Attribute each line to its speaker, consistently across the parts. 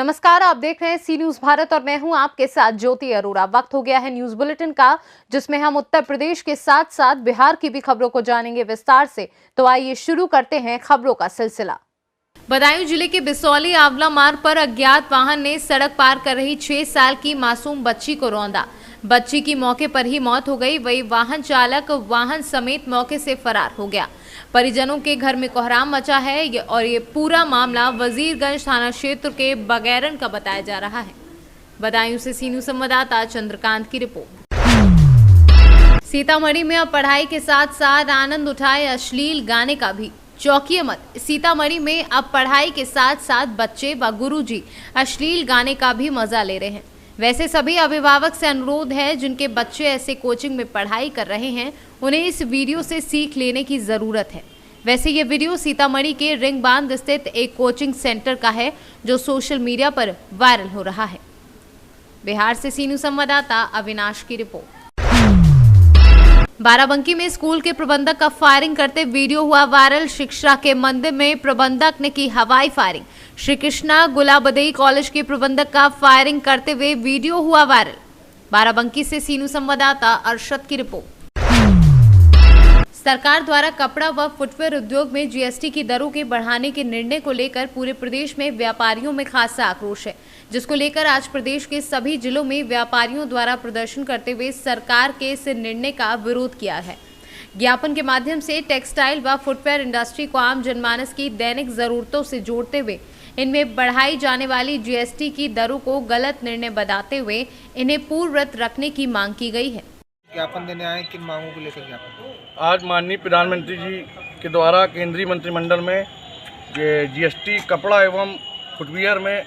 Speaker 1: नमस्कार, आप देख रहे हैं सी न्यूज भारत और मैं हूं आपके साथ ज्योति अरोड़ा। वक्त हो गया है न्यूज बुलेटिन का, जिसमें हम उत्तर प्रदेश के साथ साथ बिहार की भी खबरों को जानेंगे विस्तार से। तो आइए शुरू करते हैं खबरों का सिलसिला। बदायूं जिले के बिसौली आंवला मार्ग पर अज्ञात वाहन ने सड़क पार कर रही 6 साल की मासूम बच्ची को रौंदा। बच्ची की मौके पर ही मौत हो गई। वही वाहन चालक वाहन समेत मौके से फरार हो गया। परिजनों के घर में कोहराम मचा है और ये पूरा मामला वजीरगंज थाना क्षेत्र के बगैरन का बताया जा रहा है। बदायूं से सी न्यूज संवाददाता चंद्रकांत की रिपोर्ट। सीतामढ़ी में अब पढ़ाई के साथ साथ आनंद उठाए अश्लील गाने का भी। चौंकिए मत, सीतामढ़ी में अब पढ़ाई के साथ साथ बच्चे व गुरुजी अश्लील गाने का भी मजा ले रहे हैं। वैसे सभी अभिभावक से अनुरोध है जिनके बच्चे ऐसे कोचिंग में पढ़ाई कर रहे हैं, उन्हें इस वीडियो से सीख लेने की जरूरत है। वैसे ये वीडियो सीतामढ़ी के रिंग बांध स्थित एक कोचिंग सेंटर का है, जो सोशल मीडिया पर वायरल हो रहा है। बिहार से सी न्यूज संवाददाता अविनाश की रिपोर्ट। बाराबंकी में स्कूल के प्रबंधक का फायरिंग करते वीडियो हुआ वायरल। शिक्षा के मंदिर में प्रबंधक ने की हवाई फायरिंग। श्री कृष्णा गुलाबदेई कॉलेज के प्रबंधक का फायरिंग करते हुए वीडियो हुआ वायरल। बाराबंकी से सी न्यूज संवाददाता अरशद की रिपोर्ट। सरकार द्वारा कपड़ा व फुटवेयर उद्योग में जीएसटी की दरों के बढ़ाने के निर्णय को लेकर पूरे प्रदेश में व्यापारियों में खासा आक्रोश है, जिसको लेकर आज प्रदेश के सभी जिलों में व्यापारियों द्वारा प्रदर्शन करते हुए सरकार के इस निर्णय का विरोध किया है। ज्ञापन के माध्यम से टेक्सटाइल व फुटवेयर इंडस्ट्री को आम जनमानस की दैनिक जरूरतों से जोड़ते हुए इनमें बढ़ाई जाने वाली जीएसटी की दरों को गलत निर्णय बताते हुए इन्हें पूर्ववत रखने की मांग की गई है।
Speaker 2: ज्ञापन देने आए, किन मांगों को लेकर ज्ञापन?
Speaker 3: आज माननीय प्रधानमंत्री जी के द्वारा केंद्रीय मंत्रिमंडल में जीएसटी कपड़ा एवं फुटवियर में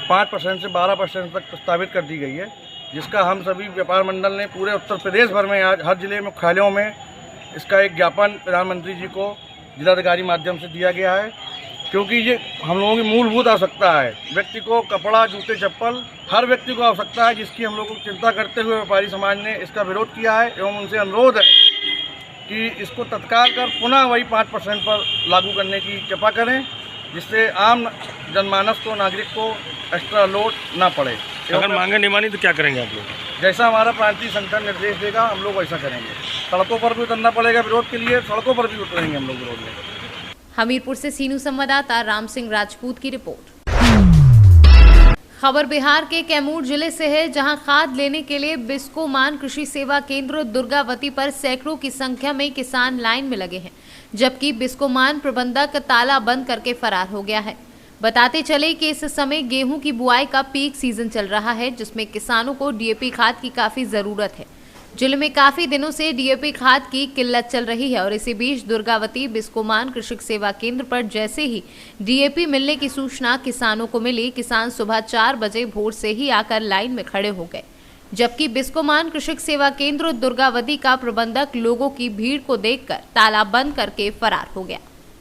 Speaker 3: 5% से 12% तक प्रस्तावित कर दी गई है, जिसका हम सभी व्यापार मंडल ने पूरे उत्तर प्रदेश भर में आज हर जिले में मुख्यालयों में इसका एक ज्ञापन प्रधानमंत्री जी को जिलाधिकारी माध्यम से दिया गया है, क्योंकि ये हम लोगों की मूलभूत आवश्यकता है। व्यक्ति को कपड़ा, जूते, चप्पल हर व्यक्ति को आवश्यकता है, जिसकी हम लोगों को चिंता करते हुए व्यापारी समाज ने इसका विरोध किया है एवं उनसे अनुरोध है कि इसको तत्काल कर पुनः वही 5% पर लागू करने की कृपा करें, जिससे आम जनमानस को, नागरिक को एक्स्ट्रा लोड ना पड़े।
Speaker 4: अगर मांगे नहीं मानी तो क्या करेंगे आप लोग?
Speaker 3: जैसा हमारा प्रांतीय संगठन निर्देश देगा हम लोग वैसा करेंगे। सड़कों पर भी उतरना पड़ेगा विरोध के लिए, सड़कों पर भी उतरेंगे हम लोग विरोध में।
Speaker 1: हमीरपुर से सी न्यूज संवाददाता राम सिंह राजपूत की रिपोर्ट। खबर बिहार के कैमूर जिले से है, जहां खाद लेने के लिए बिस्कोमान कृषि सेवा केंद्र दुर्गावती पर सैकड़ों की संख्या में किसान लाइन में लगे हैं, जबकि बिस्कोमान प्रबंधक ताला बंद करके फरार हो गया है। बताते चले कि इस समय गेहूं की बुआई का पीक सीजन चल रहा है, जिसमें किसानों को डीएपी खाद की काफी जरूरत है। जिले में काफी दिनों से डीएपी खाद की किल्लत चल रही है और इसी बीच दुर्गावती बिस्कोमान कृषि सेवा केंद्र पर जैसे ही डीएपी मिलने की सूचना किसानों को मिली, किसान सुबह 4 बजे भोर से ही आकर लाइन में खड़े हो गए, जबकि बिस्कोमान कृषि सेवा केंद्र दुर्गावती का प्रबंधक लोगों की भीड़ को देखकर ताला बंद करके फरार हो गया।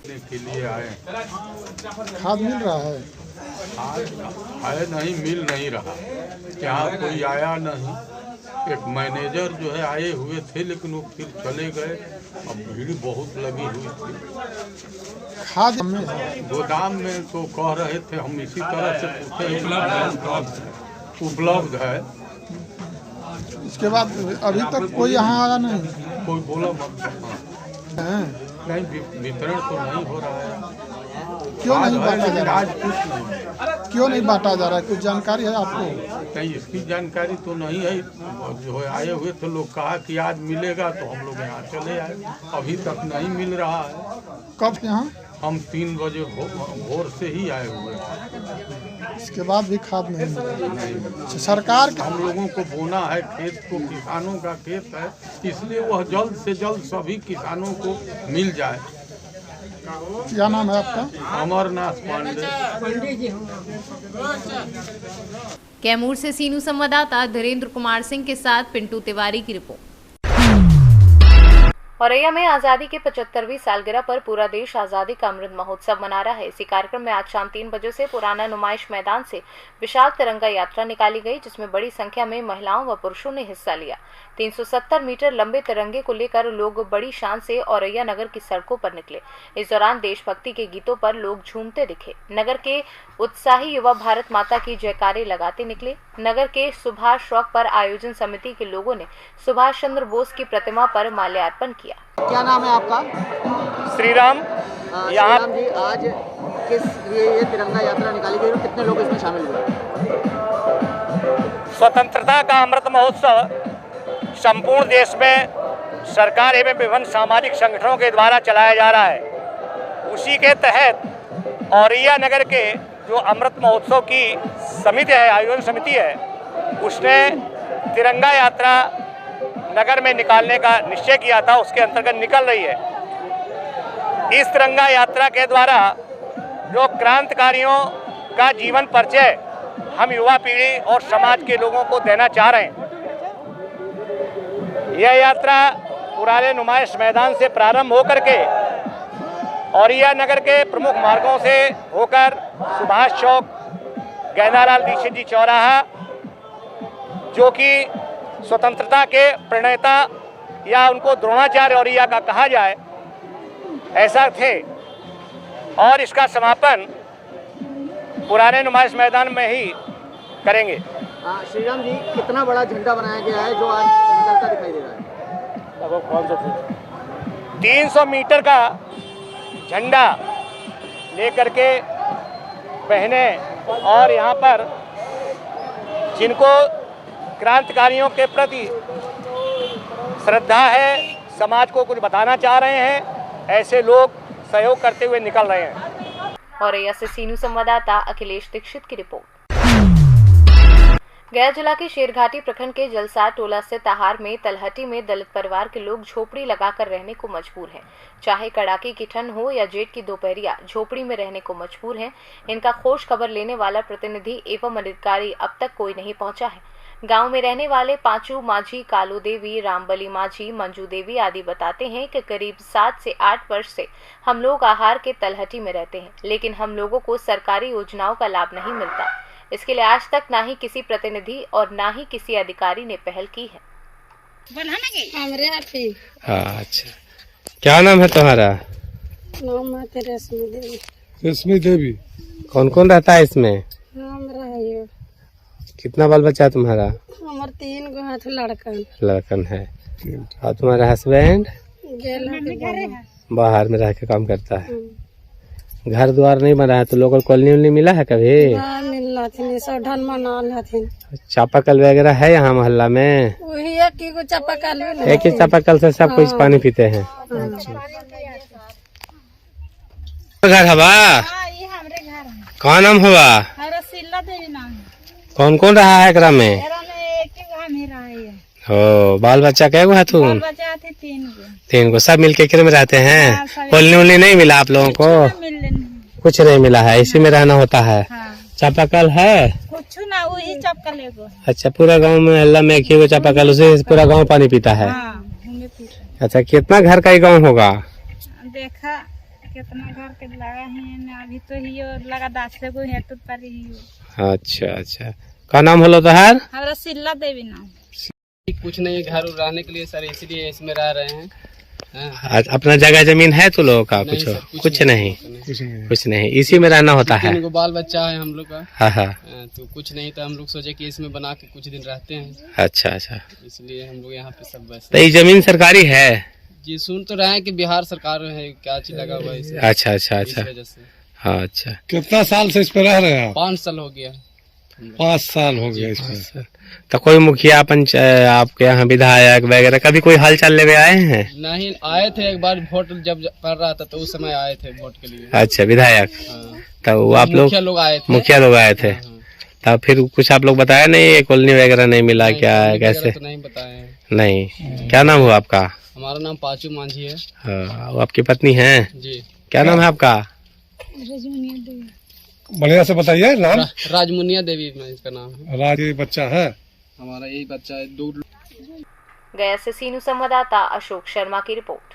Speaker 5: के लिए आए,
Speaker 6: खाद मिल रहा है?
Speaker 5: आए नहीं, मिल नहीं रहा। यहाँ कोई आया नहीं। एक मैनेजर जो है आए हुए थे, लेकिन वो फिर चले गए। अब भीड़ बहुत लगी हुई थी।
Speaker 6: खाद में
Speaker 5: गोदाम में तो कह रहे थे, हम इसी तरह से पूछे उपलब्ध है।
Speaker 6: इसके बाद अभी तक कोई यहाँ आया नहीं?
Speaker 5: कोई बोला नहीं, वितरण तो नहीं हो रहा है।
Speaker 6: क्यों नहीं बांटा जा रहा?
Speaker 5: आज कुछ नहीं।
Speaker 6: क्यों नहीं बांटा जा रहा है? कुछ जानकारी है आपको?
Speaker 5: नहीं, इसकी जानकारी तो नहीं है। जो आए हुए थे लोग कहा कि आज मिलेगा, तो हम लोग यहाँ चले आए। अभी तक नहीं मिल रहा है।
Speaker 6: कब यहाँ?
Speaker 5: हम 3 बजे भोर से ही आए हुए हैं।
Speaker 6: इसके बाद भी खाद नहीं मिला। सरकार
Speaker 5: हम लोगों को बोना है, खेत को, किसानों का खेत है, इसलिए वह जल्द से जल्द सभी किसानों को मिल जाए।
Speaker 6: क्या नाम है आपका?
Speaker 5: अमरनाथ पांडे।
Speaker 1: कैमूर से सी न्यूज संवाददाता धीरेन्द्र कुमार सिंह के साथ पिंटू तिवारी की रिपोर्ट। औरैया में आजादी की 75वीं सालगिरह पर पूरा देश आजादी का अमृत महोत्सव मना रहा है। इसी कार्यक्रम में आज शाम 3 बजे से पुराना नुमाइश मैदान से विशाल तिरंगा यात्रा निकाली गई, जिसमें बड़ी संख्या में महिलाओं व पुरुषों ने हिस्सा लिया। 370 मीटर लंबे तिरंगे को लेकर लोग बड़ी शान से औरैया नगर की सड़कों पर निकले। इस दौरान देशभक्ति के गीतों पर लोग झूमते दिखे। नगर के उत्साही युवा भारत माता की जयकारे लगाते निकले। नगर के सुभाष चौक पर आयोजन समिति के लोगों ने सुभाष चंद्र बोस की प्रतिमा पर माल्यार्पण किया।
Speaker 7: क्या नाम है आपका?
Speaker 4: श्रीराम। यहाँ
Speaker 7: श्रीराम जी, आज किस लिए ये तिरंगा यात्रा निकाली गई और कितने लोग इसमें शामिल हुए?
Speaker 4: स्वतंत्रता का अमृत महोत्सव संपूर्ण देश में सरकार एवं विभिन्न सामाजिक संगठनों के द्वारा चलाया जा रहा है। उसी के तहत औरैया नगर के जो अमृत महोत्सव की समिति है, आयोजन समिति है, उसने तिरंगा यात्रा नगर में निकालने का निश्चय किया था। उसके अंतर्गत निकल रही है। इस तिरंगा यात्रा के द्वारा जो क्रांतिकारियों का जीवन परिचय हम युवा पीढ़ी और समाज के लोगों को देना चाह रहे हैं। यह यात्रा पुराने नुमाइश मैदान से प्रारंभ होकर के औरैया नगर के प्रमुख मार्गों से होकर सुभाष चौक, गैनालाल दीक्षित जी चौराहा, जो कि स्वतंत्रता के प्रणेता या उनको द्रोणाचार्य औरैया का कहा जाए, ऐसा थे, और इसका समापन पुराने नुमाइश मैदान में ही करेंगे।
Speaker 7: श्रीराम जी, कितना बड़ा झंडा बनाया गया है जो आज निकलता दिखाई दे रहा है?
Speaker 4: 300 मीटर का झंडा लेकर के बहने, और यहाँ पर जिनको क्रांतिकारियों के प्रति श्रद्धा है, समाज को कुछ बताना चाह रहे हैं, ऐसे लोग सहयोग करते हुए निकल रहे हैं।
Speaker 1: औरैया से सीनू संवाददाता अखिलेश दीक्षित की रिपोर्ट। गया जिला के शेरघाटी प्रखंड के जलसार टोला से ताहार में तलहटी में दलित परिवार के लोग झोपड़ी लगाकर रहने को मजबूर हैं। चाहे कड़ाके की ठंड हो या जेठ की दोपहरिया, झोपड़ी में रहने को मजबूर हैं। इनका खोज खबर लेने वाला प्रतिनिधि एवं अधिकारी अब तक कोई नहीं पहुंचा है। गांव में रहने वाले पांचू माझी, कालू देवी, रामबली माझी, मंजू देवी आदि बताते हैं कि करीब 7 से 8 वर्ष से हम लोग आहार के तलहटी में रहते हैं, लेकिन हम लोगों को सरकारी योजनाओं का लाभ नहीं मिलता। इसके लिए आज तक ना ही किसी प्रतिनिधि और ना ही किसी अधिकारी ने पहल की है।
Speaker 8: अच्छा, क्या नाम है तुम्हारा?
Speaker 9: नाम है रश्मि देवी।
Speaker 6: रश्मि देवी।
Speaker 8: कौन कौन रहता है इसमें?
Speaker 9: हम रहिए।
Speaker 8: कितना बाल बच्चा तुम्हारा?
Speaker 9: हमार 3 गो हाथ लड़कन।
Speaker 8: लड़कन है। और तुम्हारा हस्बैंड? बाहर में रह के काम करता है। घर द्वार नहीं बना है तो लोकल कॉलोनी उलनी मिला है कभी? चापाकल वगैरह है यहाँ मोहल्ला में?
Speaker 9: वही एक ही चापाकल है।
Speaker 8: एक ही चापाकल से सब कुछ पानी पीते हैं। घर हवा? कौन नाम हुआ? कौन कौन रहा है एकरा में? हो, बाल बच्चा कै गो है तुम? 3 गो। सब मिलके एकरे में रहते हैं? कॉलोनी उलनी नहीं मिला आप लोगों को? कुछ नहीं मिला है, इसी में रहना होता है। चापाकल है?
Speaker 9: कुछ ना, वही चापाकल एगो।
Speaker 8: अच्छा, पूरा गांव में हल्ला में एक ही चापाकल, उसे पूरा गांव पानी पीता है? अच्छा, कितना घर का ही गाँव होगा?
Speaker 9: देखा कितना घर के लगा है अभी तो ही लगा 10 गो है तो पर ही।
Speaker 8: अच्छा अच्छा, का नाम होलो तोहार?
Speaker 9: हमरा सिल्ला देवी नाम।
Speaker 10: कुछ नहीं, घर रहने के लिए सर, इसलिए इसमें रह रहे हैं।
Speaker 8: अपना जगह जमीन है तो लोगों का? कुछ कुछ नहीं, कुछ नहीं, इसी में रहना होता है।
Speaker 10: 3 गो बाल बच्चा है हम लोग का।
Speaker 8: हाँ,
Speaker 10: तो कुछ नहीं, तो हम लोग सोचे कि इसमें बना के कुछ दिन रहते हैं।
Speaker 8: अच्छा अच्छा,
Speaker 10: इसलिए हम लोग यहाँ पे सब बस।
Speaker 8: तो ये जमीन सरकारी है?
Speaker 10: जी, सुन तो रहे हैं कि बिहार सरकार है, क्या चीज लगा हुआ है इसे।
Speaker 8: अच्छा अच्छा अच्छा, हाँ अच्छा।
Speaker 6: कितना साल से इस पे रह रहे हैं?
Speaker 10: 5 साल हो गया।
Speaker 6: 5 साल हो गया इसमें।
Speaker 8: तो कोई मुखिया आपके यहाँ विधायक वगैरह कभी कोई हालचाल लेवे आए हैं?
Speaker 10: नहीं, आए थे एक बार, वोट जब पड़ रहा था तो उस समय आए थे वोट के लिए।
Speaker 8: अच्छा, विधायक। तो आप लोग
Speaker 10: मुखिया लोग आए थे।
Speaker 8: मुखिया लोग आए थे। तब फिर कुछ आप लोग बताया नहीं, कॉलोनी वगैरह नहीं मिला? क्या कैसे?
Speaker 10: तो नहीं बताए।
Speaker 8: नहीं। क्या नाम हुआ आपका?
Speaker 10: हमारा नाम पांचू माझी है।
Speaker 8: वो आपकी पत्नी है
Speaker 10: जी।
Speaker 8: क्या नाम है आपका?
Speaker 6: बढ़िया से बताइए नाम।
Speaker 10: राजमुनिया देवी में इसका नाम है।
Speaker 6: राज बच्चा है
Speaker 10: हमारा, यही बच्चा है। 2
Speaker 1: गया से सीनू संवाददाता अशोक शर्मा की रिपोर्ट।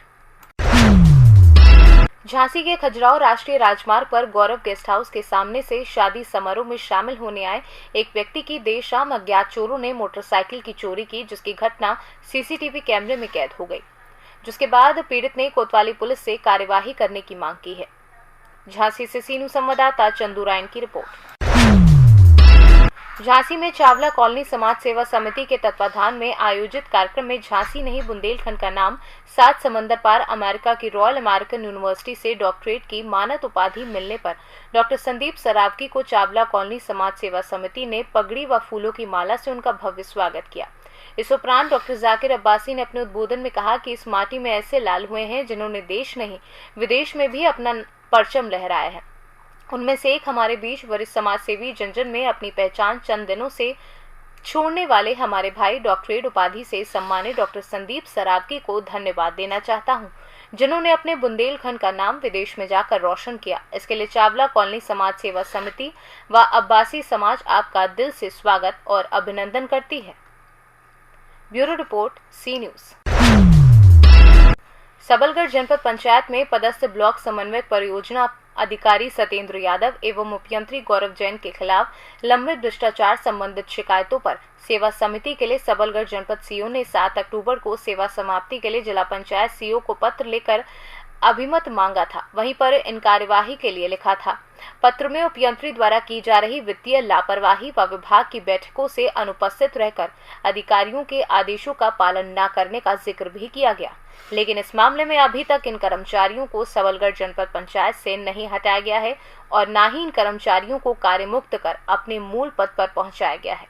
Speaker 1: झांसी के खजुराहो राष्ट्रीय राजमार्ग पर गौरव गेस्ट हाउस के सामने से शादी समारोह में शामिल होने आए एक व्यक्ति की देर शाम अज्ञात चोरों ने मोटरसाइकिल की चोरी की, जिसकी घटना सीसीटीवी कैमरे में कैद हो गई, जिसके बाद पीड़ित ने कोतवाली पुलिस से कार्यवाही करने की मांग की है। झांसी से सीनू संवाददाता चंदू रायन की रिपोर्ट। झांसी में चावला कॉलोनी समाज सेवा समिति के तत्वाधान में आयोजित कार्यक्रम में झांसी नहीं बुंदेलखंड का नाम 7 समंदर पार अमेरिका की रॉयल अमेरिकन यूनिवर्सिटी से डॉक्टरेट की मानद उपाधि मिलने पर डॉक्टर संदीप सरावगी को चावला कॉलोनी समाज सेवा समिति ने पगड़ी व फूलों की माला से उनका भव्य स्वागत किया। इस उपरांत डॉक्टर जाकिर अब्बासी ने अपने उद्बोधन में कहा कि इस माटी में ऐसे लाल हुए हैं जिन्होंने देश नहीं विदेश में भी अपना परचम लहराया है। उनमें से एक हमारे बीच वरिष्ठ समाज सेवी जन में अपनी पहचान चंद दिनों से छोड़ने वाले हमारे भाई डॉक्टरेट उपाधि से सम्मानित डॉक्टर संदीप सरावगी को धन्यवाद देना चाहता हूं, जिन्होंने अपने बुंदेलखंड का नाम विदेश में जाकर रोशन किया। इसके लिए चावला कॉलोनी समाज सेवा समिति व अब्बासी समाज आपका दिल से स्वागत और अभिनंदन करती है। ब्यूरो रिपोर्ट, सी न्यूज। सबलगढ़ जनपद पंचायत में पदस्थ ब्लॉक समन्वयक परियोजना अधिकारी सत्येंद्र यादव एवं मुख्यमंत्री गौरव जैन के खिलाफ लंबित भ्रष्टाचार संबंधित शिकायतों पर सेवा समिति के लिए सबलगढ़ जनपद सीओ ने 7 अक्टूबर को सेवा समाप्ति के लिए जिला पंचायत सीओ को पत्र लेकर अभिमत मांगा था। वहीं पर इन कार्यवाही के लिए लिखा था। पत्र में उपयंत्री द्वारा की जा रही वित्तीय लापरवाही व विभाग की बैठकों से अनुपस्थित रहकर अधिकारियों के आदेशों का पालन न करने का जिक्र भी किया गया, लेकिन इस मामले में अभी तक इन कर्मचारियों को सबलगढ़ जनपद पंचायत से नहीं हटाया गया है और न ही इन कर्मचारियों को कार्यमुक्त कर अपने मूल पद पर पहुंचाया गया है।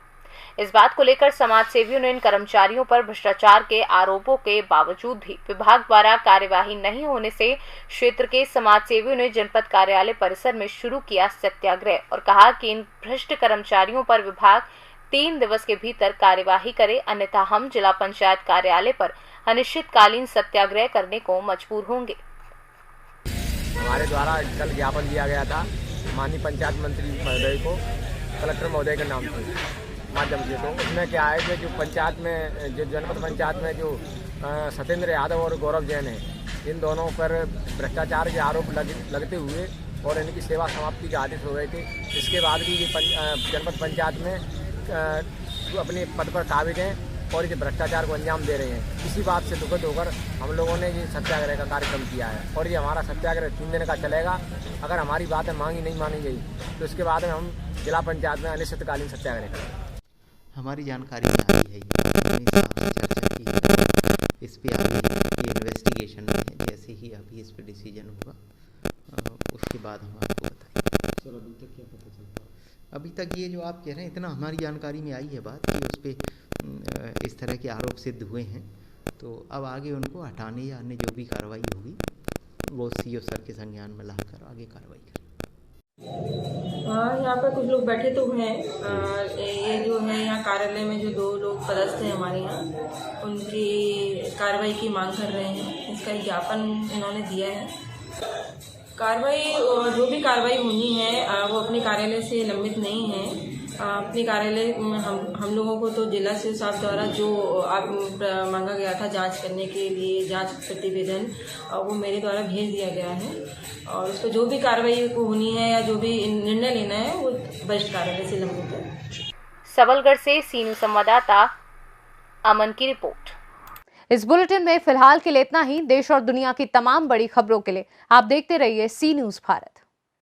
Speaker 1: इस बात को लेकर समाज सेवियों ने इन कर्मचारियों पर भ्रष्टाचार के आरोपों के बावजूद भी विभाग द्वारा कार्यवाही नहीं होने से क्षेत्र के समाज सेवियों ने जनपद कार्यालय परिसर में शुरू किया सत्याग्रह और कहा कि इन भ्रष्ट कर्मचारियों पर विभाग 3 दिवस के भीतर कार्यवाही करे, अन्यथा हम जिला पंचायत कार्यालय पर अनिश्चितकालीन सत्याग्रह करने को मजबूर होंगे।
Speaker 11: हमारे द्वारा कल ज्ञापन दिया गया था माननीय पंचायत मंत्री महोदय को, कलेक्टर महोदय के नाम से माध्यम से। तो उसमें क्या है कि जो पंचायत में जो जनपद पंचायत में जो सत्येंद्र यादव और गौरव जैन है, इन दोनों पर भ्रष्टाचार के आरोप लगते हुए और इनकी सेवा समाप्ति के आदेश हो गए थे। इसके बाद भी ये जनपद पंचायत में अपने पद पर काबिज हैं और इस भ्रष्टाचार को अंजाम दे रहे हैं। इसी बात से दुखद होकर हम लोगों ने ये सत्याग्रह का कार्यक्रम किया है और ये हमारा सत्याग्रह 3 दिन का चलेगा। अगर हमारी बातें मांगी नहीं मानी गई तो इसके बाद में हम जिला पंचायत में अनिश्चितकालीन सत्याग्रह करेंगे।
Speaker 12: हमारी जानकारी में आई है, चर्चा की है, इस पे अभी इन्वेस्टिगेशन में है। जैसे ही अभी इस पे डिसीजन होगा उसके बाद हम आपको बताएंगे।
Speaker 7: सर अभी तक क्या पता चलता है?
Speaker 12: अभी तक ये जो आप कह रहे हैं, इतना हमारी जानकारी में आई है बात कि उस पर इस तरह के आरोप सिद्ध हुए हैं, तो अब आगे उनको हटाने या अन्य जो भी कार्रवाई होगी वो सीओ सर के संज्ञान में लाकर आगे कार्रवाई करें।
Speaker 13: हाँ, यहाँ पर कुछ लोग बैठे तो हैं। ये जो है यहाँ कार्यालय में जो 2 लोग पदस्थ हैं हमारे यहाँ, उनकी कार्रवाई की मांग कर रहे हैं। इसका ज्ञापन इन्होंने दिया है। कार्रवाई जो भी कार्रवाई होनी है वो अपने कार्यालय से लंबित नहीं है। अपने कार्यालय में हम लोगों को तो जिला से साहब द्वारा जो आप मांगा गया था जांच करने के लिए, जांच प्रतिवेदन, वो मेरे द्वारा भेज दिया गया है और उस पर जो भी कार्रवाई को होनी है या जो भी निर्णय लेना है वो वरिष्ठ कार्यालय से लंबित है।
Speaker 1: सबलगढ़ से सीनू संवाददाता अमन की रिपोर्ट। इस बुलेटिन में फिलहाल के लिए इतना ही। देश और दुनिया की तमाम बड़ी खबरों के लिए आप देखते रहिए सी न्यूज़ भारत।